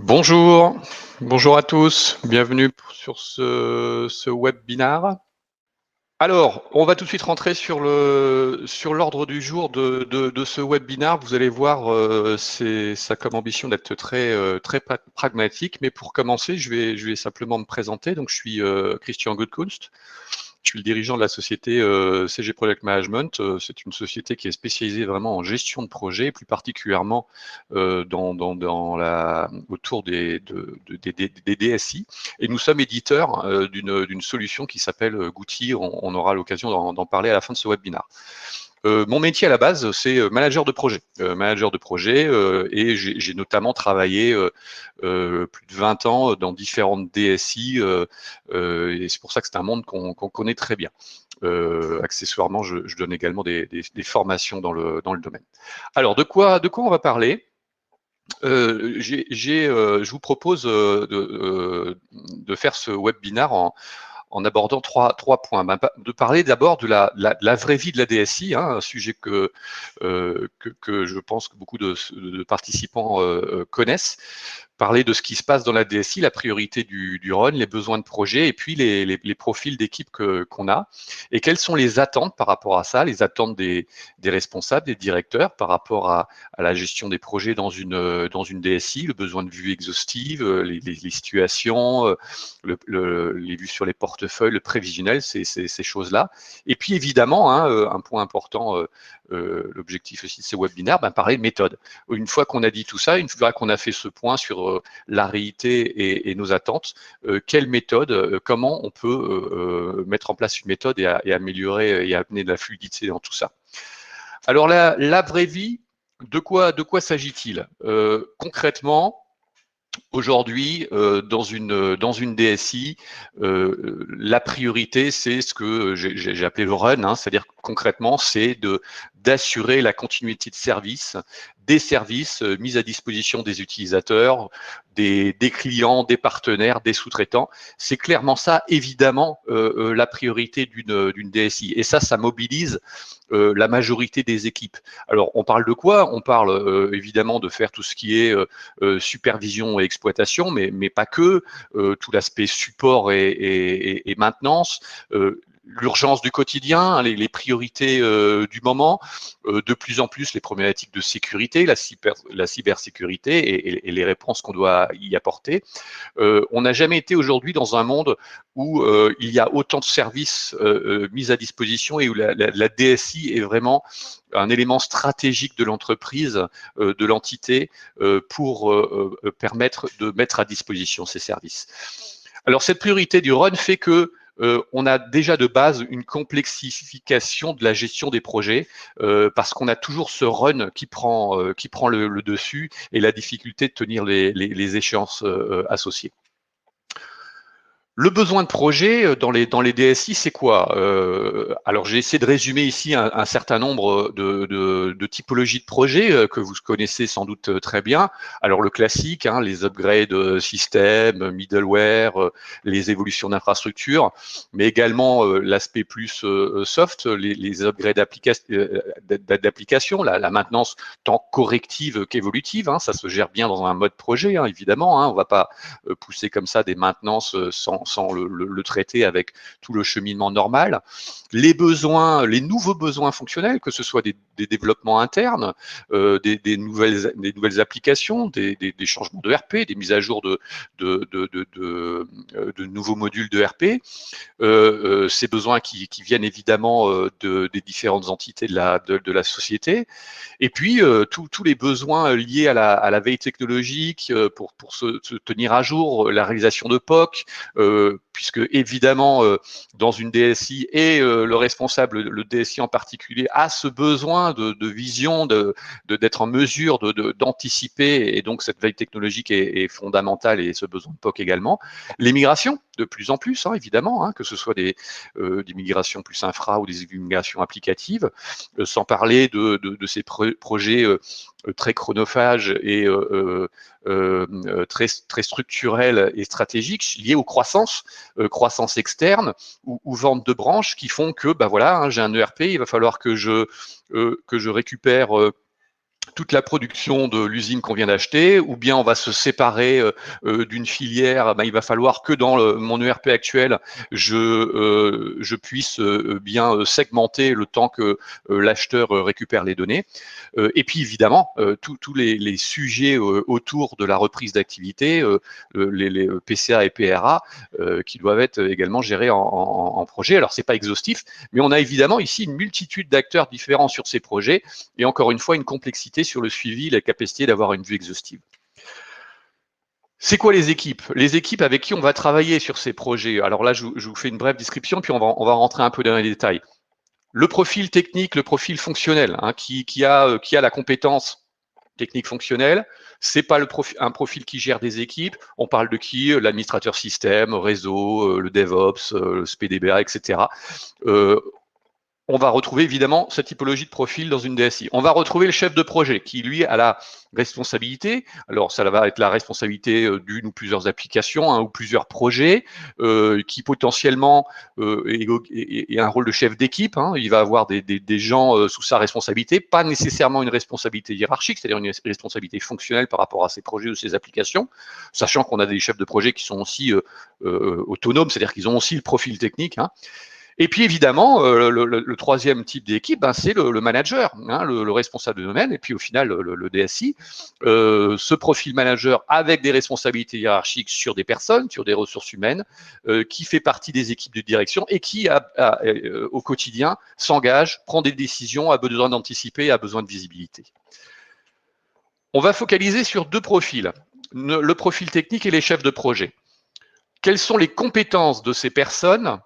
Bonjour, bonjour à tous, bienvenue sur ce webinar. Alors, on va tout de suite rentrer sur l'ordre du jour de ce webinar. Vous allez voir, ça a comme ambition d'être très pragmatique, mais pour commencer, je vais simplement me présenter. Donc, je suis Christian Goedkunst. Je suis le dirigeant de la société CG Project Management. C'est une société qui est spécialisée vraiment en gestion de projet, plus particulièrement autour des DSI. Et nous sommes éditeurs d'une solution qui s'appelle Goutti. On aura l'occasion d'en parler à la fin de ce webinaire. Mon métier à la base, c'est manager de projet. Et j'ai notamment travaillé plus de 20 ans dans différentes DSI, et c'est pour ça que c'est un monde qu'on connaît très bien. Accessoirement, je donne également des formations dans le domaine. Alors, de quoi on va parler? Je vous propose de faire ce webinaire en abordant trois points. De parler d'abord de la vraie vie de la DSI, hein, un sujet que je pense que beaucoup de participants connaissent. Parler de ce qui se passe dans la DSI, la priorité du run, les besoins de projet et puis les profils d'équipe qu'on a. Et quelles sont les attentes par rapport à ça, les attentes des responsables, des directeurs par rapport à la gestion des projets dans une DSI, le besoin de vue exhaustive, les situations, les vues sur les portefeuilles, le prévisionnel, ces choses-là. Et puis évidemment, hein, un point important, l'objectif aussi de ces webinaires, parler de méthode. Une fois qu'on a dit tout ça, une fois qu'on a fait ce point sur la réalité et nos attentes, quelle méthode, comment on peut mettre en place une méthode et améliorer et amener de la fluidité dans tout ça. Alors la vraie vie, de quoi s'agit-il? Concrètement, aujourd'hui, dans une DSI, la priorité, c'est ce que j'ai appelé le run, hein, c'est-à-dire concrètement, c'est d'assurer la continuité de service, des services mis à disposition des utilisateurs, des clients, des partenaires, des sous-traitants. C'est clairement ça, évidemment, la priorité d'une DSI. Et ça mobilise la majorité des équipes. Alors, on parle de quoi? On parle évidemment de faire tout ce qui est supervision et exploitation, mais pas que, tout l'aspect support et maintenance, l'urgence du quotidien, hein, les priorités du moment, de plus en plus les problématiques de sécurité, la cybersécurité et les réponses qu'on doit y apporter. On n'a jamais été aujourd'hui dans un monde où il y a autant de services mis à disposition et où la DSI est vraiment un élément stratégique de l'entreprise, de l'entité, pour permettre de mettre à disposition ces services. Alors, cette priorité du run fait que on a déjà de base une complexification de la gestion des projets parce qu'on a toujours ce run qui prend le dessus et la difficulté de tenir les échéances associées. Le besoin de projet dans les DSI, c'est quoi? Alors, j'ai essayé de résumer ici un certain nombre de typologies de projets que vous connaissez sans doute très bien. Alors, le classique, hein, les upgrades système, middleware, les évolutions d'infrastructures, mais également l'aspect plus soft, les upgrades d'applications, la maintenance tant corrective qu'évolutive. Hein, ça se gère bien dans un mode projet, hein, évidemment. Hein, on ne va pas pousser comme ça des maintenances sans le traiter avec tout le cheminement normal. Les besoins, les nouveaux besoins fonctionnels, que ce soit des développements internes, des nouvelles applications, des changements de RP, des mises à jour de nouveaux modules de RP, ces besoins qui viennent évidemment des différentes entités de la société, et puis tous les besoins liés à la veille technologique pour se tenir à jour, la réalisation de POC, puisque évidemment dans une DSI et le responsable, le DSI en particulier, a ce besoin de vision, d'être en mesure d'anticiper, et donc cette veille technologique est fondamentale, et ce besoin de POC également. Les migrations, de plus en plus, hein, évidemment, hein, que ce soit des migrations plus infra ou des migrations applicatives, sans parler de ces projets très chronophages et très structurels et stratégiques liés aux croissance externe ou vente de branches qui font que, voilà, hein, j'ai un ERP, il va falloir que je récupère toute la production de l'usine qu'on vient d'acheter, ou bien on va séparer d'une filière. Il va falloir que dans mon ERP actuel, je puisse bien segmenter le temps que l'acheteur récupère les données. Et puis évidemment, tous les sujets autour de la reprise d'activité, les PCA et PRA, qui doivent être également gérés en projet. Alors, c'est pas exhaustif, mais on a évidemment ici une multitude d'acteurs différents sur ces projets, et encore une fois, une complexité sur le suivi, la capacité d'avoir une vue exhaustive. C'est quoi les équipes? Les équipes avec qui on va travailler sur ces projets. Alors là, je vous fais une brève description, puis on va rentrer un peu dans les détails. Le profil technique, le profil fonctionnel, qui a la compétence technique fonctionnelle, c'est pas un profil qui gère des équipes. On parle de qui? L'administrateur système, réseau, le DevOps, le SPDBA, etc. On va retrouver évidemment cette typologie de profil dans une DSI. On va retrouver le chef de projet qui, lui, a la responsabilité. Alors, ça va être la responsabilité d'une ou plusieurs applications, ou plusieurs projets, qui potentiellement est un rôle de chef d'équipe. Il va avoir des gens sous sa responsabilité, pas nécessairement une responsabilité hiérarchique, c'est-à-dire une responsabilité fonctionnelle par rapport à ses projets ou ses applications, sachant qu'on a des chefs de projet qui sont aussi autonomes, c'est-à-dire qu'ils ont aussi le profil technique. Et puis évidemment, le troisième type d'équipe, c'est le manager, le responsable de domaine, et puis au final le DSI. Ce profil manager avec des responsabilités hiérarchiques sur des personnes, sur des ressources humaines, qui fait partie des équipes de direction et qui, au quotidien, s'engage, prend des décisions, a besoin d'anticiper, a besoin de visibilité. On va focaliser sur deux profils, le profil technique et les chefs de projet. Quelles sont les compétences de ces personnes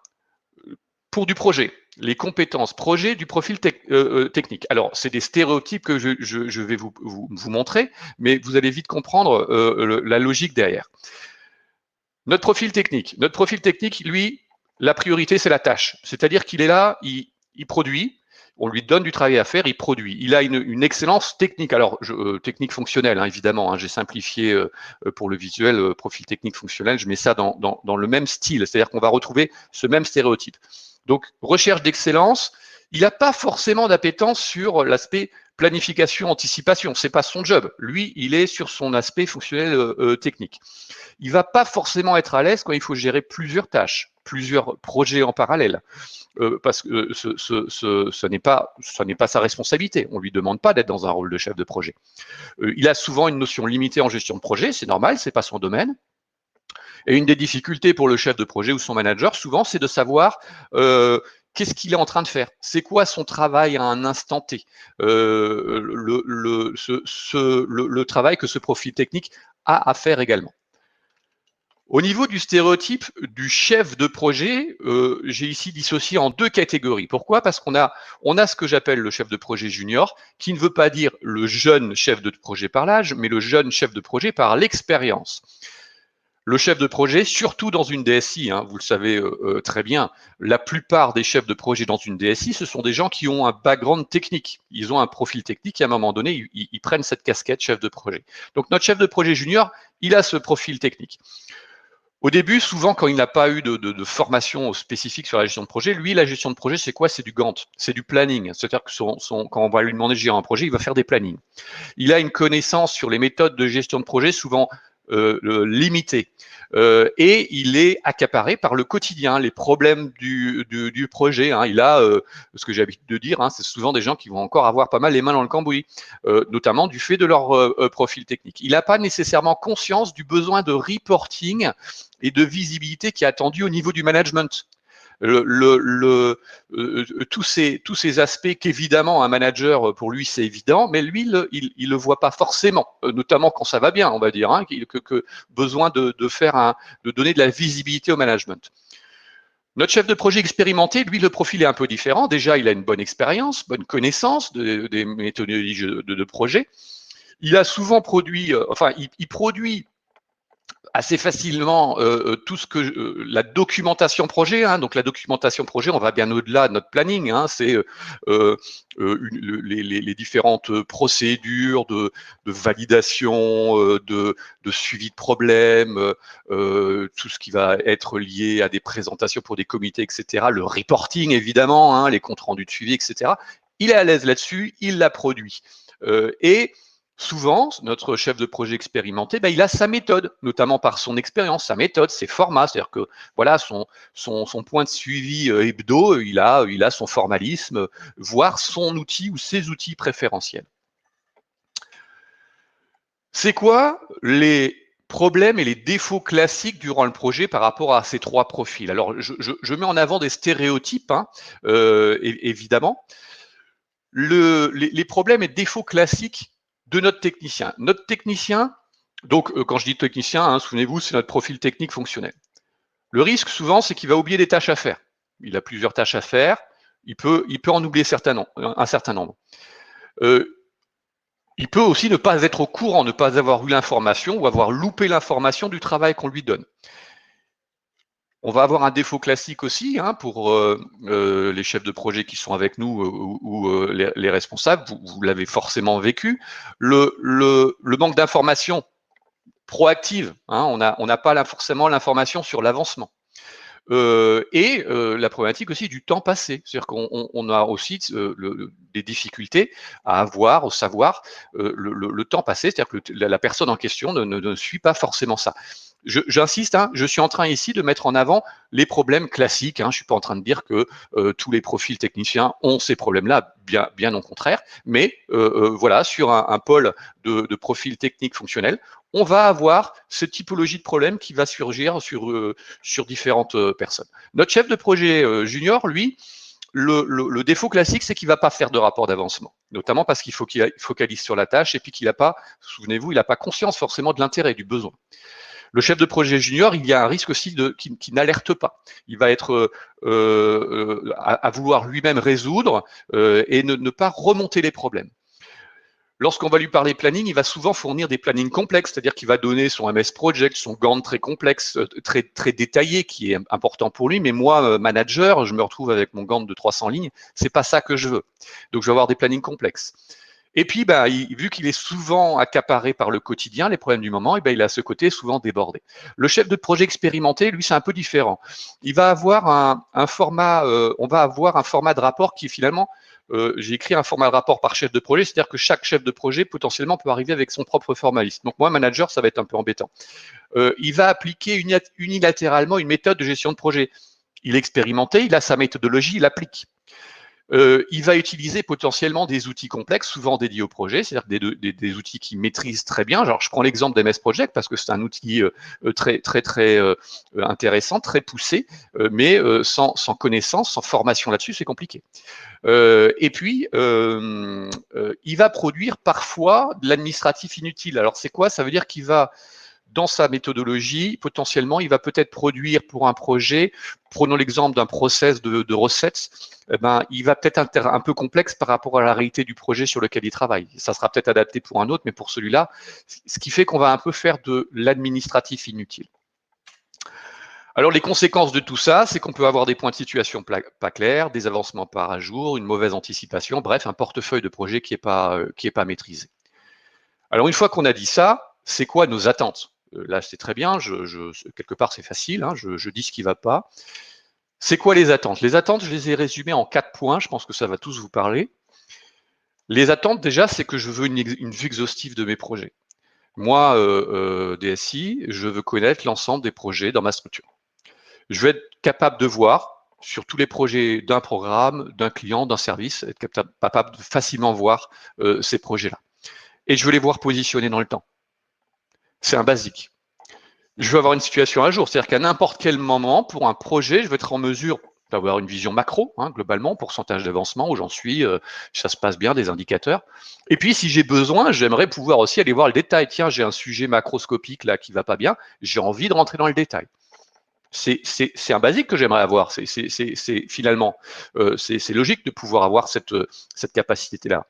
pour du projet, les compétences projet du profil technique. Alors, c'est des stéréotypes que je vais vous montrer, mais vous allez vite comprendre la logique derrière. Notre profil technique, lui, la priorité, c'est la tâche. C'est-à-dire qu'il est là, il produit, on lui donne du travail à faire, il produit. Il a une excellence technique. Alors, technique fonctionnelle, évidemment. J'ai simplifié pour le visuel, profil technique fonctionnel. Je mets ça dans le même style. C'est-à-dire qu'on va retrouver ce même stéréotype. Donc, recherche d'excellence, il n'a pas forcément d'appétence sur l'aspect planification, anticipation. C'est pas son job. Lui, il est sur son aspect fonctionnel technique. Il va pas forcément être à l'aise quand il faut gérer plusieurs tâches, plusieurs projets en parallèle, parce que ce n'est pas sa responsabilité. On lui demande pas d'être dans un rôle de chef de projet. Il a souvent une notion limitée en gestion de projet, c'est normal, c'est pas son domaine. Et une des difficultés pour le chef de projet ou son manager, souvent, c'est de savoir qu'est-ce qu'il est en train de faire. C'est quoi son travail à un instant T, le travail que ce profil technique a à faire également. Au niveau du stéréotype du chef de projet, j'ai ici dissocié en deux catégories. Pourquoi? Parce qu'on a ce que j'appelle le chef de projet junior, qui ne veut pas dire le jeune chef de projet par l'âge, mais le jeune chef de projet par l'expérience. Le chef de projet, surtout dans une DSI, vous le savez très bien, la plupart des chefs de projet dans une DSI, ce sont des gens qui ont un background technique. Ils ont un profil technique et à un moment donné, ils prennent cette casquette chef de projet. Donc notre chef de projet junior, il a ce profil technique. Au début, souvent, quand il n'a pas eu de formation spécifique sur la gestion de projet, lui, la gestion de projet, c'est quoi? C'est du Gantt, c'est du planning. C'est-à-dire que quand on va lui demander de gérer un projet, il va faire des plannings. Il a une connaissance sur les méthodes de gestion de projet souvent limitée. Et il est accaparé par le quotidien, les problèmes du projet. Il a, ce que j'ai l'habitude de dire, c'est souvent des gens qui vont encore avoir pas mal les mains dans le cambouis, notamment du fait de leur profil technique. Il n'a pas nécessairement conscience du besoin de reporting et de visibilité qui est attendu au niveau du management. Tous ces aspects qu'évidemment un manager, pour lui, c'est évident, mais lui, il le voit pas forcément, notamment quand ça va bien, on va dire, que besoin de donner de la visibilité au management. Notre chef de projet expérimenté, lui, le profil est un peu différent. Déjà, il a une bonne expérience, bonne connaissance des méthodologies de projet. Il a souvent produit, il produit assez facilement tout ce que la documentation projet. Donc la documentation projet, on va bien au-delà de notre planning. C'est les différentes procédures de validation, de suivi de problèmes, tout ce qui va être lié à des présentations pour des comités, etc. Le reporting, évidemment, les comptes rendus de suivi, etc. Il est à l'aise là-dessus, il l'a produit. Et souvent, notre chef de projet expérimenté, ben, il a sa méthode, notamment par son expérience, sa méthode, ses formats, c'est-à-dire que voilà, son point de suivi hebdo, il a son formalisme, voire son outil ou ses outils préférentiels. C'est quoi les problèmes et les défauts classiques durant le projet par rapport à ces trois profils? Alors, je mets en avant des stéréotypes, hein, évidemment. Les problèmes et défauts classiques de notre technicien. Notre technicien, donc quand je dis technicien, hein, souvenez-vous, c'est notre profil technique fonctionnel. Le risque souvent, c'est qu'il va oublier des tâches à faire. Il a plusieurs tâches à faire, il peut en oublier un certain nombre. Il peut aussi ne pas être au courant, ne pas avoir eu l'information ou avoir loupé l'information du travail qu'on lui donne. On va avoir un défaut classique aussi, hein, pour les chefs de projet qui sont avec nous ou les responsables, vous l'avez forcément vécu, le manque d'information proactive, hein, on n'a pas forcément l'information sur l'avancement. La problématique aussi du temps passé, c'est-à-dire qu'on a aussi des difficultés à avoir, au savoir le temps passé, c'est-à-dire que la personne en question ne suit pas forcément ça. J'insiste, hein, je suis en train ici de mettre en avant les problèmes classiques. Hein, je suis pas en train de dire que tous les profils techniciens ont ces problèmes-là, bien au contraire. Mais voilà, sur un pôle de profil technique fonctionnel, on va avoir cette typologie de problème qui va surgir sur différentes personnes. Notre chef de projet junior, lui, le défaut classique, c'est qu'il ne va pas faire de rapport d'avancement, notamment parce qu'il faut qu'il focalise sur la tâche et puis qu'il n'a pas, souvenez-vous, il n'a pas conscience forcément de l'intérêt, du besoin. Le chef de projet junior, il y a un risque aussi qui n'alerte pas. Il va être à vouloir lui-même résoudre et ne pas remonter les problèmes. Lorsqu'on va lui parler planning, il va souvent fournir des plannings complexes, c'est-à-dire qu'il va donner son MS Project, son Gantt très complexe, très détaillé, qui est important pour lui. Mais moi, manager, je me retrouve avec mon Gantt de 300 lignes. C'est pas ça que je veux. Donc, je vais avoir des plannings complexes. Et puis, bah, vu qu'il est souvent accaparé par le quotidien, les problèmes du moment, et ben, il a ce côté souvent débordé. Le chef de projet expérimenté, lui, c'est un peu différent. Il va avoir un format, on va avoir un format de rapport qui finalement, j'ai écrit un format de rapport par chef de projet, c'est-à-dire que chaque chef de projet potentiellement peut arriver avec son propre formalisme. Donc moi, manager, ça va être un peu embêtant. Il va appliquer unilatéralement une méthode de gestion de projet. Il est expérimenté, il a sa méthodologie, il applique. Il va utiliser potentiellement des outils complexes, souvent dédiés au projet, c'est-à-dire des outils qu'il maîtrise très bien. Genre, je prends l'exemple d'MS Project parce que c'est un outil très intéressant, très poussé, mais sans connaissance, sans formation là-dessus, c'est compliqué. Et puis, il va produire parfois de l'administratif inutile. Alors, c'est quoi? Ça veut dire qu'il va dans sa méthodologie, potentiellement, il va peut-être produire pour un projet, prenons l'exemple d'un process de recettes, eh ben, il va peut-être être un peu complexe par rapport à la réalité du projet sur lequel il travaille. Ça sera peut-être adapté pour un autre, mais pour celui-là, ce qui fait qu'on va un peu faire de l'administratif inutile. Alors, les conséquences de tout ça, c'est qu'on peut avoir des points de situation pas clairs, des avancements pas à jour, une mauvaise anticipation, bref, un portefeuille de projet qui est pas maîtrisé. Alors, une fois qu'on a dit ça, c'est quoi nos attentes? Là, c'est très bien, quelque part, c'est facile, hein, je dis ce qui ne va pas. C'est quoi les attentes? Les attentes, je les ai résumées en 4 points, je pense que ça va tous vous parler. Les attentes, déjà, c'est que je veux une vue exhaustive de mes projets. Moi, DSI, je veux connaître l'ensemble des projets dans ma structure. Je veux être capable de voir sur tous les projets d'un programme, d'un client, d'un service, être capable de facilement voir ces projets-là. Et je veux les voir positionnés dans le temps. C'est un basique. Je veux avoir une situation à jour, c'est-à-dire qu'à n'importe quel moment, pour un projet, je vais être en mesure d'avoir une vision macro, hein, globalement, pourcentage d'avancement, où j'en suis, ça se passe bien, des indicateurs. Et puis, si j'ai besoin, j'aimerais pouvoir aussi aller voir le détail. Tiens, j'ai un sujet macroscopique là qui va pas bien, j'ai envie de rentrer dans le détail. C'est un basique que j'aimerais avoir. Finalement, c'est logique de pouvoir avoir cette capacité-là.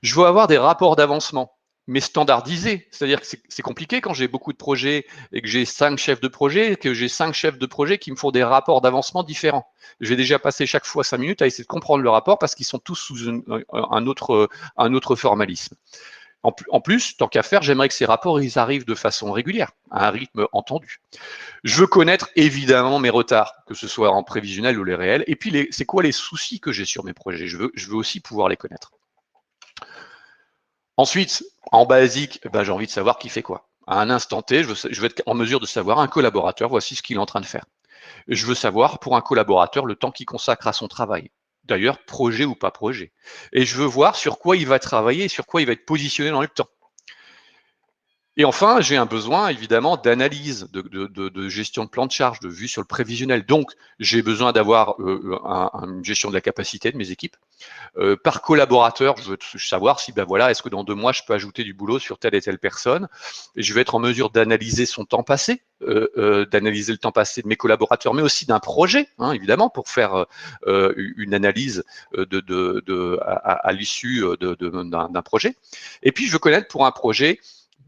Je veux avoir des rapports d'avancement, mais standardisés. C'est-à-dire que c'est compliqué quand j'ai beaucoup de projets et que j'ai 5 chefs de projet, que j'ai 5 chefs de projet qui me font des rapports d'avancement différents. Je vais déjà passer chaque fois 5 minutes à essayer de comprendre le rapport parce qu'ils sont tous sous un autre formalisme. En plus, tant qu'à faire, j'aimerais que ces rapports ils arrivent de façon régulière, à un rythme entendu. Je veux connaître évidemment mes retards, que ce soit en prévisionnel ou les réels. Et puis, c'est quoi les soucis que j'ai sur mes projets? Je veux aussi pouvoir les connaître. Ensuite, en basique, ben, j'ai envie de savoir qui fait quoi. À un instant T, je veux être en mesure de savoir un collaborateur, voici ce qu'il est en train de faire. Je veux savoir pour un collaborateur le temps qu'il consacre à son travail. D'ailleurs, projet ou pas projet. Et je veux voir sur quoi il va travailler, sur quoi il va être positionné dans le temps. Et enfin, j'ai un besoin évidemment d'analyse, de gestion de plan de charge, de vue sur le prévisionnel. Donc, j'ai besoin d'avoir une gestion de la capacité de mes équipes. Par collaborateur, je veux savoir si, ben voilà, est-ce que dans 2 mois, je peux ajouter du boulot sur telle et telle personne. Et je vais être en mesure d'analyser son temps passé, d'analyser le temps passé de mes collaborateurs, mais aussi d'un projet, hein, évidemment, pour faire une analyse à l'issue d'un projet. Et puis, je veux connaître pour un projet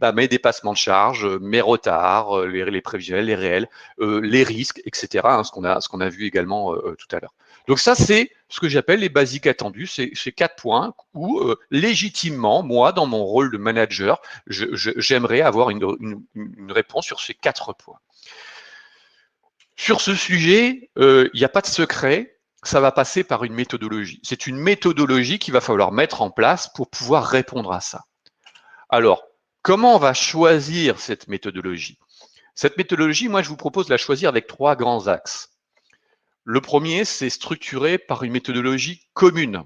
bah, mes dépassements de charge, mes retards, les prévisionnels, les réels, les risques, etc. Hein, ce qu'on a vu également tout à l'heure. Donc ça, c'est ce que j'appelle les basiques attendus, c'est 4 points où légitimement, moi, dans mon rôle de manager, j'aimerais avoir une réponse sur ces 4 points. Sur ce sujet, il n'y a pas de secret, ça va passer par une méthodologie. C'est une méthodologie qu'il va falloir mettre en place pour pouvoir répondre à ça. Alors, comment on va choisir cette méthodologie? Cette méthodologie, moi, je vous propose de la choisir avec 3 grands axes. Le premier, c'est structuré par une méthodologie commune.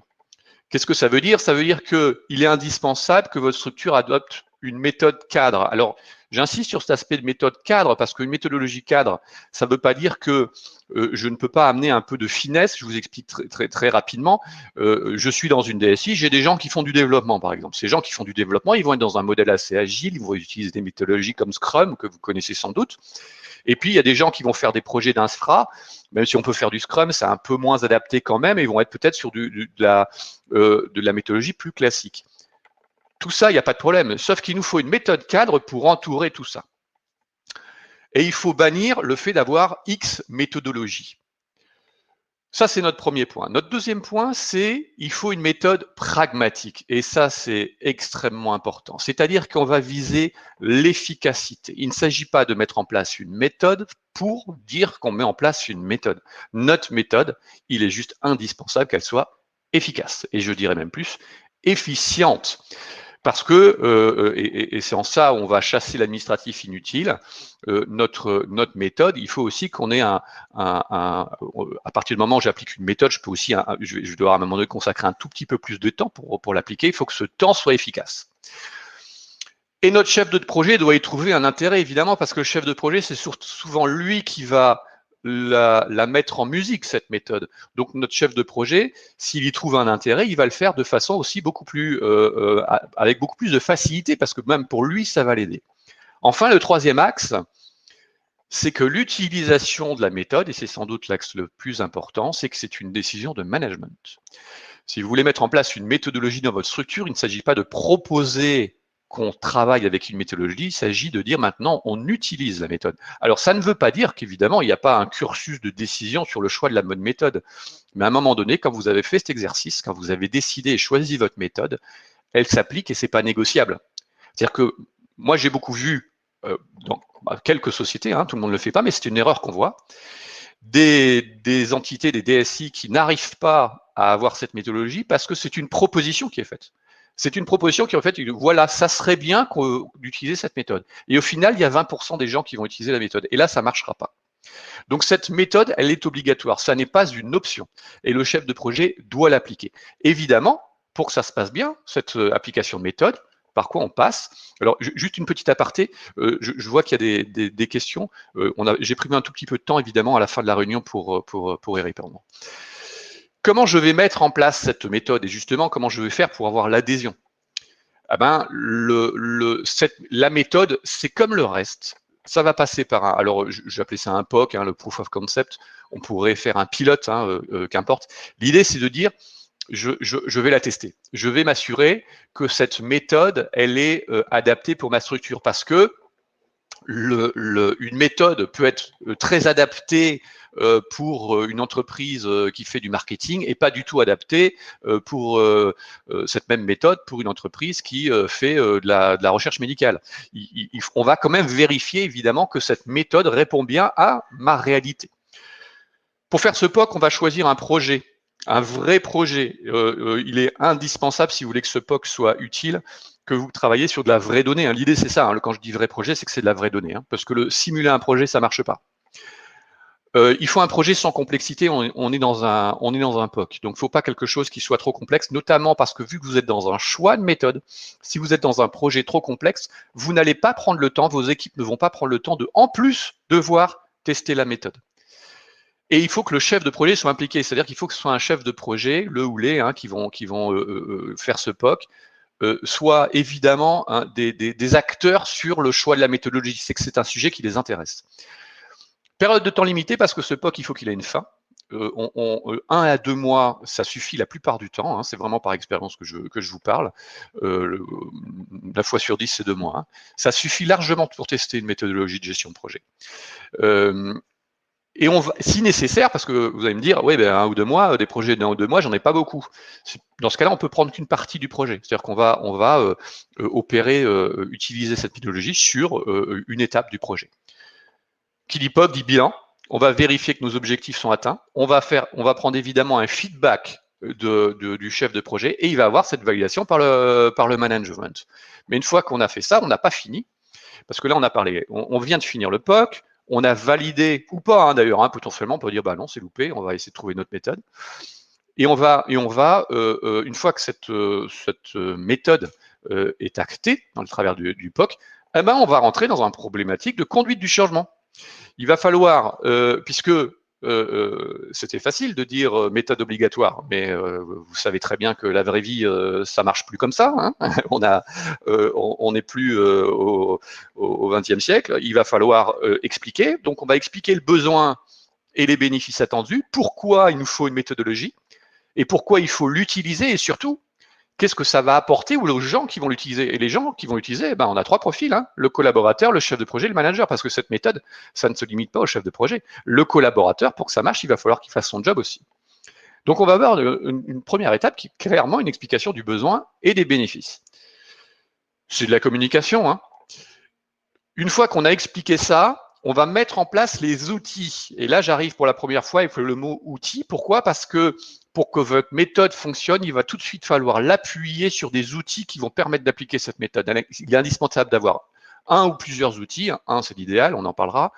Qu'est-ce que ça veut dire? Ça veut dire qu'il est indispensable que votre structure adopte une méthode cadre. Alors, j'insiste sur cet aspect de méthode cadre parce qu'une méthodologie cadre, ça ne veut pas dire que je ne peux pas amener un peu de finesse. Je vous explique très rapidement. Je suis dans une DSI, j'ai des gens qui font du développement, par exemple. Ces gens qui font du développement, ils vont être dans un modèle assez agile, ils vont utiliser des méthodologies comme Scrum, que vous connaissez sans doute. Et puis, il y a des gens qui vont faire des projets d'infra, même si on peut faire du Scrum, c'est un peu moins adapté quand même, et ils vont être peut-être sur de la méthodologie plus classique. Tout ça, il n'y a pas de problème, sauf qu'il nous faut une méthode cadre pour entourer tout ça. Et il faut bannir le fait d'avoir X méthodologie. Ça, c'est notre premier point. Notre deuxième point, c'est il faut une méthode pragmatique. Et ça, c'est extrêmement important. C'est-à-dire qu'on va viser l'efficacité. Il ne s'agit pas de mettre en place une méthode pour dire qu'on met en place une méthode. Notre méthode, il est juste indispensable qu'elle soit efficace. Et je dirais même plus, efficiente. Parce que, et c'est en ça où on va chasser l'administratif inutile, notre méthode, il faut aussi qu'on ait à partir du moment où j'applique une méthode, je peux aussi, je vais devoir à un moment donné consacrer un tout petit peu plus de temps pour l'appliquer, il faut que ce temps soit efficace. Et notre chef de projet doit y trouver un intérêt, évidemment, parce que le chef de projet, c'est souvent lui qui va la mettre en musique, cette méthode. Donc notre chef de projet, s'il y trouve un intérêt, il va le faire de façon aussi beaucoup plus, avec beaucoup plus de facilité, parce que même pour lui, ça va l'aider. Enfin, le troisième axe, c'est que l'utilisation de la méthode, et c'est sans doute l'axe le plus important, c'est que c'est une décision de management. Si vous voulez mettre en place une méthodologie dans votre structure, il ne s'agit pas de proposer qu'on travaille avec une méthodologie, il s'agit de dire maintenant on utilise la méthode. Alors ça ne veut pas dire qu'évidemment il n'y a pas un cursus de décision sur le choix de la bonne méthode, mais à un moment donné, quand vous avez fait cet exercice, quand vous avez décidé et choisi votre méthode, elle s'applique et c'est pas négociable. C'est-à-dire que moi j'ai beaucoup vu dans quelques sociétés, hein, tout le monde ne le fait pas, mais c'est une erreur qu'on voit, des entités, des DSI qui n'arrivent pas à avoir cette méthodologie parce que c'est une proposition qui est faite. C'est une proposition qui en fait, voilà, ça serait bien d'utiliser cette méthode. Et au final, il y a 20% des gens qui vont utiliser la méthode. Et là, ça ne marchera pas. Donc cette méthode, elle est obligatoire. Ça n'est pas une option. Et le chef de projet doit l'appliquer. Évidemment, pour que ça se passe bien, cette application de méthode, par quoi on passe? Alors, juste une petite aparté, je vois qu'il y a des questions. J'ai pris un tout petit peu de temps, évidemment, à la fin de la réunion pour y répondre. Comment je vais mettre en place cette méthode et justement, comment je vais faire pour avoir l'adhésion? Eh ben, la méthode, c'est comme le reste. Ça va passer par un, alors j'appelais ça un POC, hein, le Proof of Concept. On pourrait faire un pilote, hein, qu'importe. L'idée, c'est de dire, je vais la tester. Je vais m'assurer que cette méthode, elle est adaptée pour ma structure parce que une méthode peut être très adaptée pour une entreprise qui fait du marketing et pas du tout adaptée pour cette même méthode pour une entreprise qui fait de la recherche médicale. On va quand même vérifier évidemment que cette méthode répond bien à ma réalité. Pour faire ce POC, on va choisir un projet, un vrai projet. Il est indispensable, si vous voulez que ce POC soit utile, que vous travaillez sur de la vraie donnée. Hein. L'idée, c'est ça. Hein. Quand je dis vrai projet, c'est que c'est de la vraie donnée. Hein, parce que le simuler un projet, ça marche pas. Il faut un projet sans complexité. On est dans un POC. Donc, il ne faut pas quelque chose qui soit trop complexe, notamment parce que vu que vous êtes dans un choix de méthode, si vous êtes dans un projet trop complexe, vous n'allez pas prendre le temps, vos équipes ne vont pas prendre le temps de, en plus, devoir tester la méthode. Et il faut que le chef de projet soit impliqué, c'est-à-dire qu'il faut que ce soit un chef de projet, le ou les, qui vont faire ce POC, soit évidemment des acteurs sur le choix de la méthodologie. C'est que c'est un sujet qui les intéresse. Période de temps limitée parce que ce POC, il faut qu'il ait une fin. 1 à 2 mois, ça suffit la plupart du temps. Hein, c'est vraiment par expérience que je vous parle. La fois sur 10, c'est 2 mois. Hein. Ça suffit largement pour tester une méthodologie de gestion de projet. Et on va, si nécessaire, parce que vous allez me dire, oui, ben 1 ou 2 mois, des projets d'1 ou 2 mois, j'en ai pas beaucoup. Dans ce cas-là, on peut prendre qu'une partie du projet. C'est-à-dire qu'on va, opérer, utiliser cette méthodologie sur une étape du projet. Qui dit POC dit bilan. On va vérifier que nos objectifs sont atteints. On va prendre évidemment un feedback du chef de projet et il va avoir cette validation par le management. Mais une fois qu'on a fait ça, on n'a pas fini. Parce que là, on a parlé, on vient de finir le POC, on a validé, ou pas d'ailleurs, potentiellement, on peut dire, bah non, c'est loupé, on va essayer de trouver une autre méthode. Et on va une fois que cette méthode est actée dans le travers du POC, eh ben, on va rentrer dans une problématique de conduite du changement. Il va falloir, puisque c'était facile de dire méthode obligatoire, mais vous savez très bien que la vraie vie, ça marche plus comme ça. Hein. On n'est plus au XXe siècle. Il va falloir expliquer. Donc, on va expliquer le besoin et les bénéfices attendus, pourquoi il nous faut une méthodologie et pourquoi il faut l'utiliser et surtout, qu'est-ce que ça va apporter aux gens qui vont l'utiliser. Et les gens qui vont l'utiliser, on a 3 profils, le collaborateur, le chef de projet, le manager, parce que cette méthode, ça ne se limite pas au chef de projet. Le collaborateur, pour que ça marche, il va falloir qu'il fasse son job aussi. Donc on va avoir une première étape qui est clairement une explication du besoin et des bénéfices. C'est de la communication. Une fois qu'on a expliqué ça, on va mettre en place les outils. Et là, j'arrive pour la première fois, il faut le mot outil. Pourquoi? Parce que pour que votre méthode fonctionne, il va tout de suite falloir l'appuyer sur des outils qui vont permettre d'appliquer cette méthode. Il est indispensable d'avoir un ou plusieurs outils, un c'est l'idéal, on en parlera,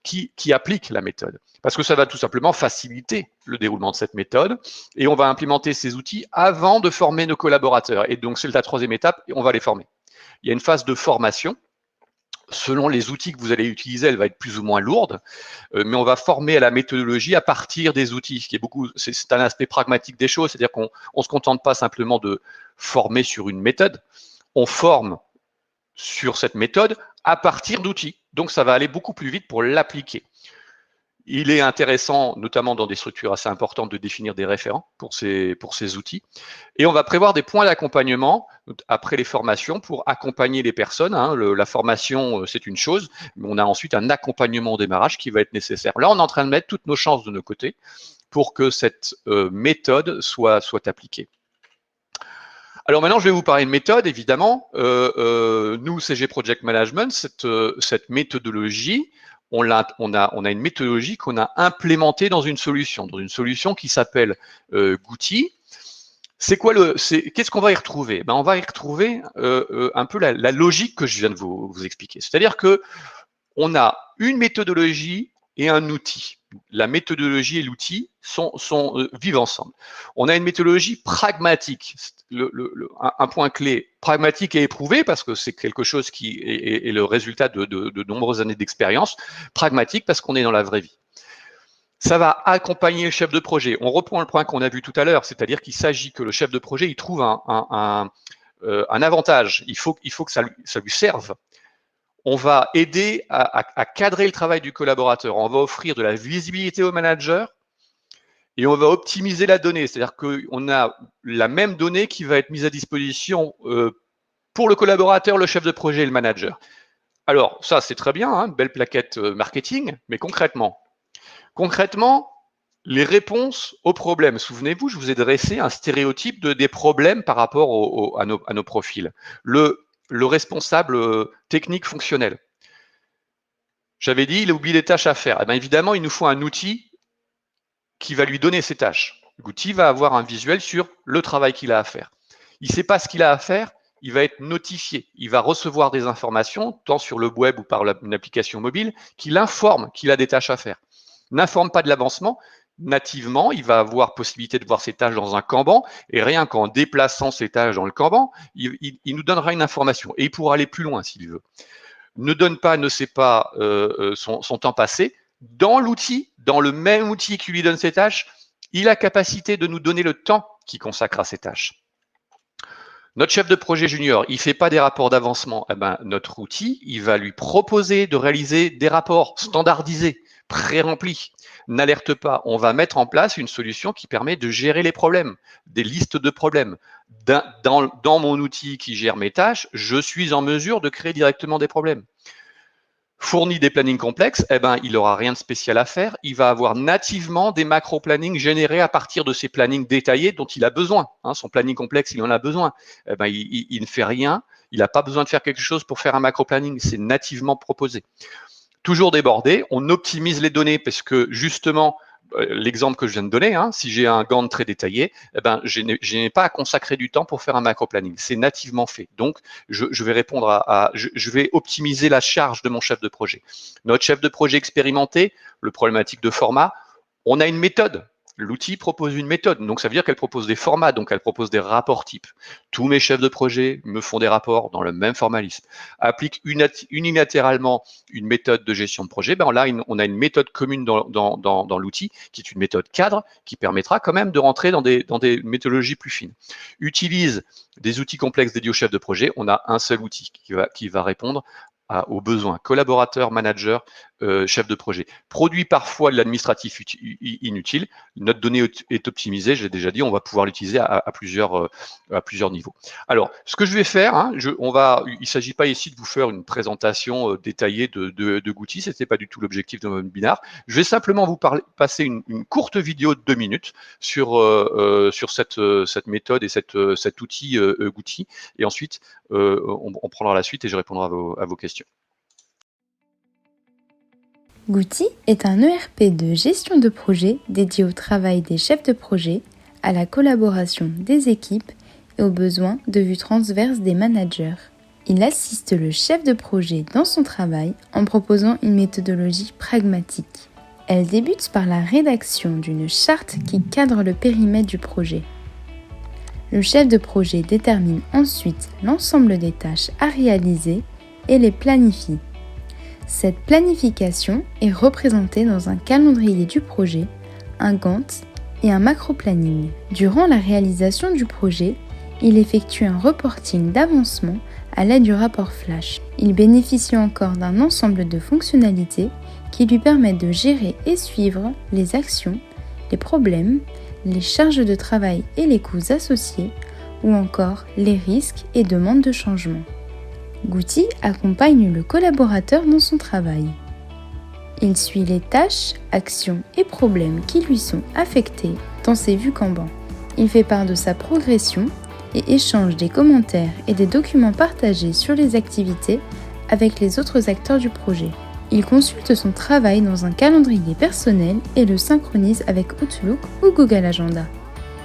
qui appliquent la méthode. Parce que ça va tout simplement faciliter le déroulement de cette méthode et on va implémenter ces outils avant de former nos collaborateurs. Et donc, c'est la 3e étape et on va les former. Il y a une phase de formation. Selon les outils que vous allez utiliser, elle va être plus ou moins lourde, mais on va former à la méthodologie à partir des outils, ce qui est c'est un aspect pragmatique des choses, c'est-à-dire qu'on ne se contente pas simplement de former sur une méthode, on forme sur cette méthode à partir d'outils. Donc, ça va aller beaucoup plus vite pour l'appliquer. Il est intéressant, notamment dans des structures assez importantes, de définir des référents pour ces outils. Et on va prévoir des points d'accompagnement après les formations pour accompagner les personnes. La formation, c'est une chose, mais on a ensuite un accompagnement au démarrage qui va être nécessaire. Là, on est en train de mettre toutes nos chances de nos côtés pour que cette méthode soit appliquée. Alors maintenant, je vais vous parler de méthode, évidemment. Nous, CG Project Management, cette méthodologie, on a une méthodologie qu'on a implémentée dans une solution qui s'appelle Gouti. Qu'est-ce qu'on va y retrouver? On va y retrouver un peu la logique que je viens de vous expliquer. C'est-à-dire que on a une méthodologie et un outil. La méthodologie et l'outil vivent ensemble. On a une méthodologie pragmatique. Un point clé, pragmatique et éprouvé, parce que c'est quelque chose qui est le résultat de nombreuses années d'expérience. Pragmatique parce qu'on est dans la vraie vie. Ça va accompagner le chef de projet. On reprend le point qu'on a vu tout à l'heure, c'est-à-dire qu'il s'agit que le chef de projet il trouve un avantage. Il faut que ça lui serve. On va aider à cadrer le travail du collaborateur. On va offrir de la visibilité au manager et on va optimiser la donnée. C'est-à-dire qu'on a la même donnée qui va être mise à disposition pour le collaborateur, le chef de projet et le manager. Alors, ça, c'est très bien, belle plaquette marketing, mais concrètement, les réponses aux problèmes. Souvenez-vous, je vous ai dressé un stéréotype des problèmes par rapport à nos profils. Le responsable technique fonctionnel. J'avais dit, il a oublié des tâches à faire. Évidemment, il nous faut un outil qui va lui donner ces tâches. L'outil va avoir un visuel sur le travail qu'il a à faire. Il ne sait pas ce qu'il a à faire, il va être notifié. Il va recevoir des informations, tant sur le web ou par une application mobile, qui l'informe qu'il a des tâches à faire. N'informe pas de l'avancement. Nativement, il va avoir possibilité de voir ses tâches dans un Kanban, et rien qu'en déplaçant ses tâches dans le Kanban, il nous donnera une information. Et il pourra aller plus loin s'il veut. Ne donne pas, ne sait pas son temps passé. Dans l'outil, dans le même outil qui lui donne ses tâches, il a capacité de nous donner le temps qu'il consacre à ses tâches. Notre chef de projet junior, il ne fait pas des rapports d'avancement. Eh ben, notre outil, il va lui proposer de réaliser des rapports standardisés, pré-remplis. N'alerte pas. On va mettre en place une solution qui permet de gérer les problèmes, des listes de problèmes. Dans mon outil qui gère mes tâches, je suis en mesure de créer directement des problèmes. Fournit des plannings complexes, eh ben, il n'aura rien de spécial à faire. Il va avoir nativement des macro-plannings générés à partir de ces plannings détaillés dont il a besoin. Hein, son planning complexe, il en a besoin. Eh ben, il ne fait rien. Il n'a pas besoin de faire quelque chose pour faire un macro-planning. C'est nativement proposé. Toujours débordé, on optimise les données parce que justement, l'exemple que je viens de donner, hein, si j'ai un Gantt très détaillé, eh ben, je n'ai pas à consacrer du temps pour faire un macro-planning. C'est nativement fait. Donc, je vais répondre je vais optimiser la charge de mon chef de projet. Notre chef de projet expérimenté, le problématique de format, on a une méthode. L'outil propose une méthode, donc ça veut dire qu'elle propose des formats, donc elle propose des rapports types. Tous mes chefs de projet me font des rapports dans le même formalisme. Applique unilatéralement une méthode de gestion de projet, ben là, on a une méthode commune dans l'outil, qui est une méthode cadre, qui permettra quand même de rentrer dans des méthodologies plus fines. Utilise des outils complexes dédiés aux chefs de projet, on a un seul outil qui va répondre aux besoins collaborateurs, managers, chefs de projet. Produit parfois de l'administratif inutile. Notre donnée est optimisée, je l'ai déjà dit, on va pouvoir l'utiliser à plusieurs niveaux. Alors, ce que je vais faire, hein, il ne s'agit pas ici de vous faire une présentation détaillée de Gouti, ce n'était pas du tout l'objectif de mon webinaire. Je vais simplement vous passer une courte vidéo de 2 minutes sur cette méthode et cet outil Gouti, et ensuite on prendra la suite et je répondrai à vos questions. Gouti est un ERP de gestion de projet dédié au travail des chefs de projet, à la collaboration des équipes et aux besoins de vue transverse des managers. Il assiste le chef de projet dans son travail en proposant une méthodologie pragmatique. Elle débute par la rédaction d'une charte qui cadre le périmètre du projet. Le chef de projet détermine ensuite l'ensemble des tâches à réaliser et les planifie. Cette planification est représentée dans un calendrier du projet, un Gantt et un macro-planning. Durant la réalisation du projet, il effectue un reporting d'avancement à l'aide du rapport Flash. Il bénéficie encore d'un ensemble de fonctionnalités qui lui permettent de gérer et suivre les actions, les problèmes, les charges de travail et les coûts associés, ou encore les risques et demandes de changement. Gouti accompagne le collaborateur dans son travail. Il suit les tâches, actions et problèmes qui lui sont affectés dans ses vues Kanban. Il fait part de sa progression et échange des commentaires et des documents partagés sur les activités avec les autres acteurs du projet. Il consulte son travail dans un calendrier personnel et le synchronise avec Outlook ou Google Agenda.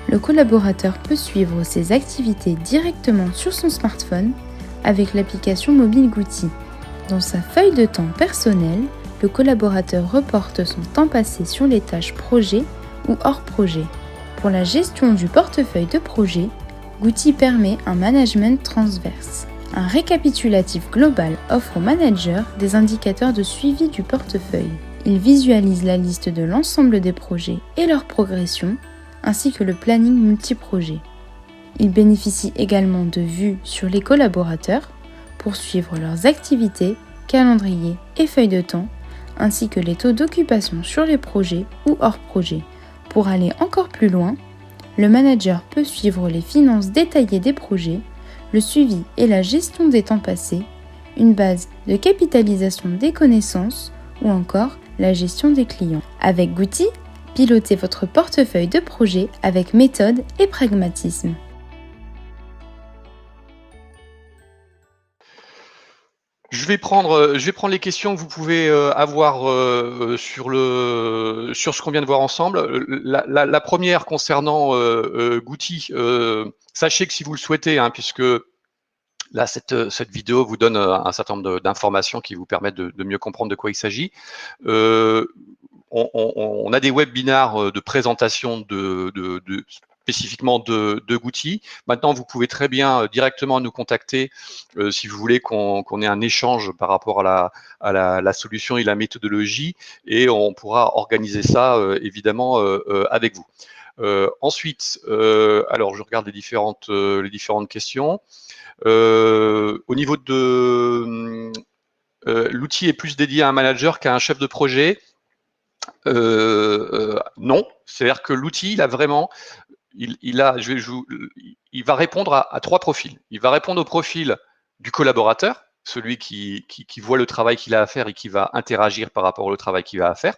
Le collaborateur peut suivre ses activités directement sur son smartphone avec l'application mobile Gouti. Dans sa feuille de temps personnelle, le collaborateur reporte son temps passé sur les tâches projet ou hors projet. Pour la gestion du portefeuille de projet, Gouti permet un management transverse. Un récapitulatif global offre au manager des indicateurs de suivi du portefeuille. Il visualise la liste de l'ensemble des projets et leur progression, ainsi que le planning multiprojet. Il bénéficie également de vues sur les collaborateurs pour suivre leurs activités, calendrier et feuilles de temps, ainsi que les taux d'occupation sur les projets ou hors projet. Pour aller encore plus loin, le manager peut suivre les finances détaillées des projets, le suivi et la gestion des temps passés, une base de capitalisation des connaissances ou encore la gestion des clients. Avec Gouti, pilotez votre portefeuille de projets avec méthode et pragmatisme. Je vais prendre les questions que vous pouvez avoir sur ce qu'on vient de voir ensemble. La première concernant Gouti, sachez que si vous le souhaitez, hein, puisque Là, cette vidéo vous donne un certain nombre d'informations qui vous permettent de mieux comprendre de quoi il s'agit. On a des webinars de présentation spécifiquement de Gouti. Maintenant, vous pouvez très bien directement nous contacter si vous voulez qu'on ait un échange par rapport à la solution et la méthodologie, et on pourra organiser ça évidemment avec vous. Ensuite, alors je regarde les différentes questions. Au niveau de l'outil est plus dédié à un manager qu'à un chef de projet. Non, c'est-à-dire que l'outil, il a vraiment, il va répondre à trois profils. Il va répondre au profil du collaborateur, celui qui voit le travail qu'il a à faire et qui va interagir par rapport au travail qu'il a à faire.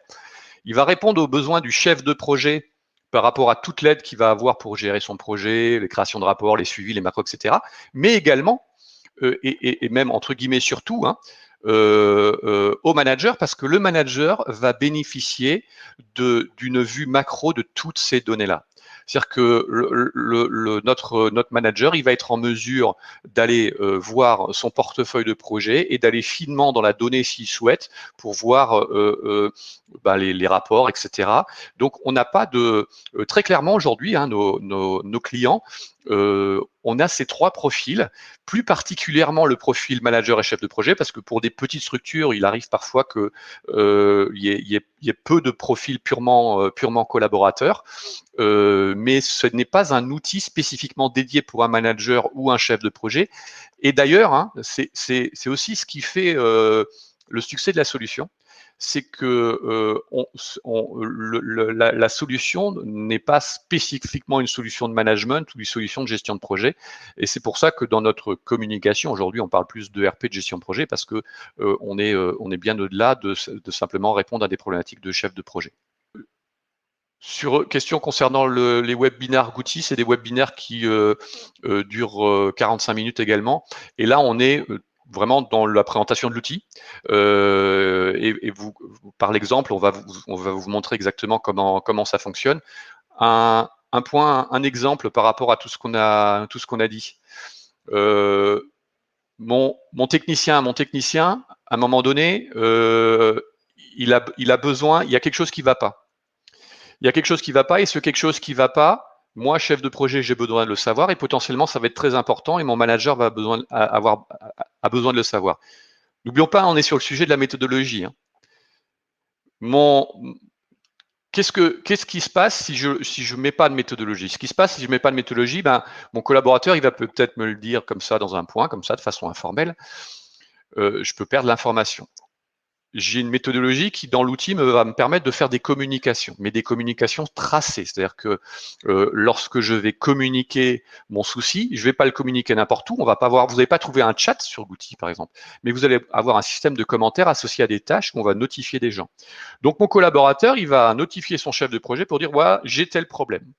Il va répondre aux besoins du chef de projet par rapport à toute l'aide qu'il va avoir pour gérer son projet, les créations de rapports, les suivis, les macros, etc. Mais également, et même entre guillemets surtout, au manager, parce que le manager va bénéficier d'une vue macro de toutes ces données-là. C'est-à-dire que notre manager, il va être en mesure d'aller voir son portefeuille de projet et d'aller finement dans la donnée s'il souhaite pour voir les rapports, etc. Donc, on n'a pas de... très clairement, aujourd'hui, nos clients, on a ces trois profils, plus particulièrement le profil manager et chef de projet, parce que pour des petites structures, il arrive parfois qu'il y ait peu de profils purement collaborateurs, mais ce n'est pas un outil spécifiquement dédié pour un manager ou un chef de projet. Et d'ailleurs, c'est aussi ce qui fait le succès de la solution, c'est que la solution n'est pas spécifiquement une solution de management ou une solution de gestion de projet. Et c'est pour ça que dans notre communication, aujourd'hui, on parle plus de RP de gestion de projet, parce que on est bien au-delà de simplement répondre à des problématiques de chef de projet. Sur question concernant les webinaires Gouti, c'est des webinaires qui durent 45 minutes également. Et là, on est vraiment dans la présentation de l'outil. Et par l'exemple, on va vous montrer exactement comment ça fonctionne. Un exemple par rapport à tout ce qu'on a dit. Mon technicien, à un moment donné, il a besoin, il y a quelque chose qui ne va pas. Il y a quelque chose qui ne va pas, et ce quelque chose qui ne va pas, moi, chef de projet, j'ai besoin de le savoir, et potentiellement, ça va être très important, et mon manager a besoin de le savoir. N'oublions pas, on est sur le sujet de la méthodologie. Qu'est-ce qui se passe si je mets pas de méthodologie? Ce qui se passe si je mets pas de méthodologie, mon collaborateur, il va peut-être me le dire comme ça dans un point, comme ça, de façon informelle. Je peux perdre l'information. J'ai une méthodologie qui, dans l'outil, va me permettre de faire des communications, mais des communications tracées. C'est-à-dire que lorsque je vais communiquer mon souci, je ne vais pas le communiquer n'importe où. Vous n'allez pas trouver un chat sur l'outil, par exemple, mais vous allez avoir un système de commentaires associé à des tâches qu'on va notifier des gens. Donc, mon collaborateur, il va notifier son chef de projet pour dire, voilà, j'ai tel problème.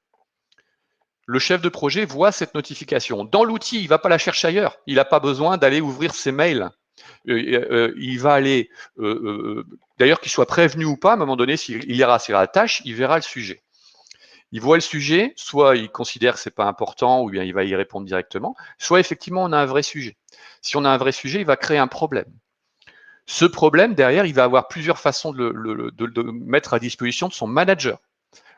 Le chef de projet voit cette notification. Dans l'outil, il ne va pas la chercher ailleurs. Il n'a pas besoin d'aller ouvrir ses mails. Il va aller, d'ailleurs qu'il soit prévenu ou pas, à un moment donné, s'il ira sur la tâche, il verra le sujet. Il voit le sujet, soit il considère que ce n'est pas important, ou bien il va y répondre directement, soit effectivement on a un vrai sujet. Si on a un vrai sujet, il va créer un problème. Ce problème, derrière, il va avoir plusieurs façons de le mettre à disposition de son manager.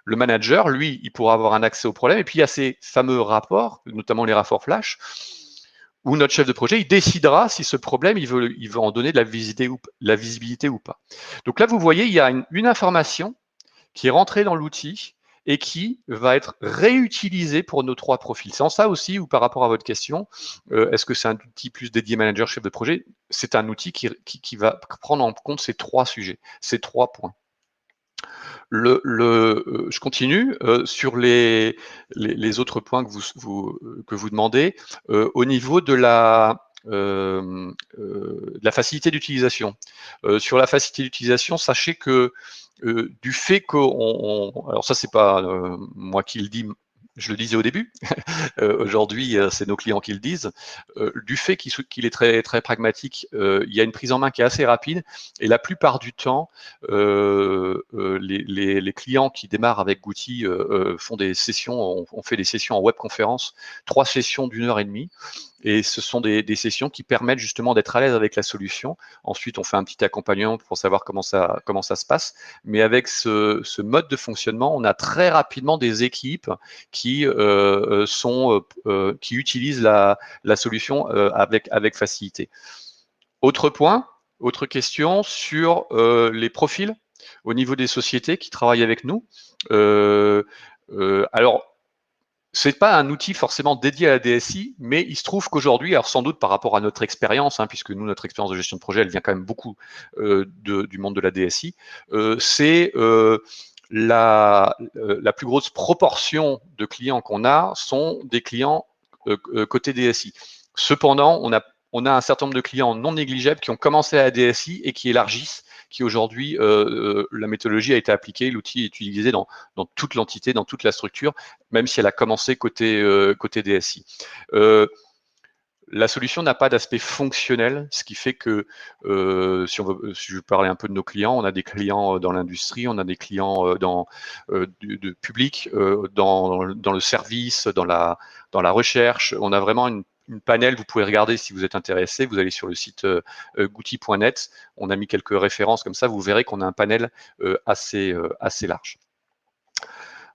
Le manager, lui, il pourra avoir un accès au problème, et puis il y a ces fameux rapports, notamment les rapports flash, où notre chef de projet, il décidera si ce problème, il veut en donner de la visibilité ou pas. Donc là, vous voyez, il y a une information qui est rentrée dans l'outil et qui va être réutilisée pour nos trois profils. C'est en ça aussi, ou par rapport à votre question, est-ce que c'est un outil plus dédié manager, chef de projet? C'est un outil qui va prendre en compte ces trois sujets, ces trois points. Je continue sur les autres points que vous demandez. Au niveau de la facilité d'utilisation. Sur la facilité d'utilisation, sachez que du fait alors ça c'est pas moi qui le dis, je le disais au début, aujourd'hui c'est nos clients qui le disent, du fait qu'il est très, très pragmatique, il y a une prise en main qui est assez rapide, et la plupart du temps, les clients qui démarrent avec Gouti font des sessions, on fait des sessions en webconférence, 3 sessions d'1 heure et demie, Et ce sont des sessions qui permettent justement d'être à l'aise avec la solution. Ensuite, on fait un petit accompagnement pour savoir comment ça se passe. Mais avec ce mode de fonctionnement, on a très rapidement des équipes qui qui utilisent la solution avec facilité. Autre point, autre question sur les profils au niveau des sociétés qui travaillent avec nous. Alors, c'est pas un outil forcément dédié à la DSI, mais il se trouve qu'aujourd'hui, alors sans doute par rapport à notre expérience, puisque nous, notre expérience de gestion de projet, elle vient quand même beaucoup du monde de la DSI, c'est la plus grosse proportion de clients qu'on a sont des clients côté DSI. Cependant, on a un certain nombre de clients non négligeables qui ont commencé à la DSI et qui élargissent, qui aujourd'hui, la méthodologie a été appliquée, l'outil est utilisé dans toute l'entité, dans toute la structure, même si elle a commencé côté DSI. La solution n'a pas d'aspect fonctionnel, ce qui fait que si je veux parler un peu de nos clients, on a des clients dans l'industrie, on a des clients dans du public, dans le service, dans la recherche. On a vraiment une panel. Vous pouvez regarder si vous êtes intéressé. Vous allez sur le site gouti.net. On a mis quelques références comme ça. Vous verrez qu'on a un panel assez large.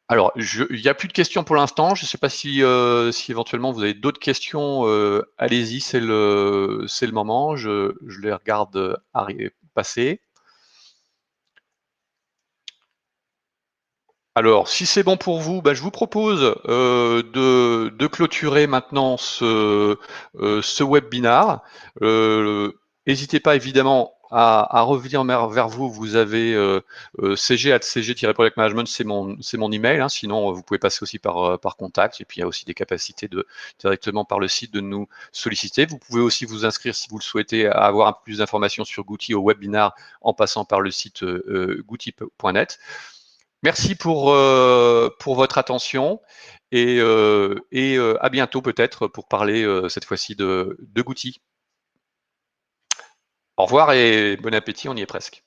Alors, il n'y a plus de questions pour l'instant. Je ne sais pas si éventuellement vous avez d'autres questions. Allez-y, c'est le moment. Je les regarde passer. Alors, si c'est bon pour vous, je vous propose de clôturer maintenant ce webinar. N'hésitez pas évidemment à revenir vers vous. Vous avez cg@cg-project management, c'est mon email. Sinon, vous pouvez passer aussi par contact. Et puis, il y a aussi des capacités directement par le site de nous solliciter. Vous pouvez aussi vous inscrire si vous le souhaitez à avoir un peu plus d'informations sur Gouti au webinar en passant par le site gouti.net. Merci pour votre attention et à bientôt peut-être pour parler cette fois-ci de Gouti. Au revoir et bon appétit, on y est presque.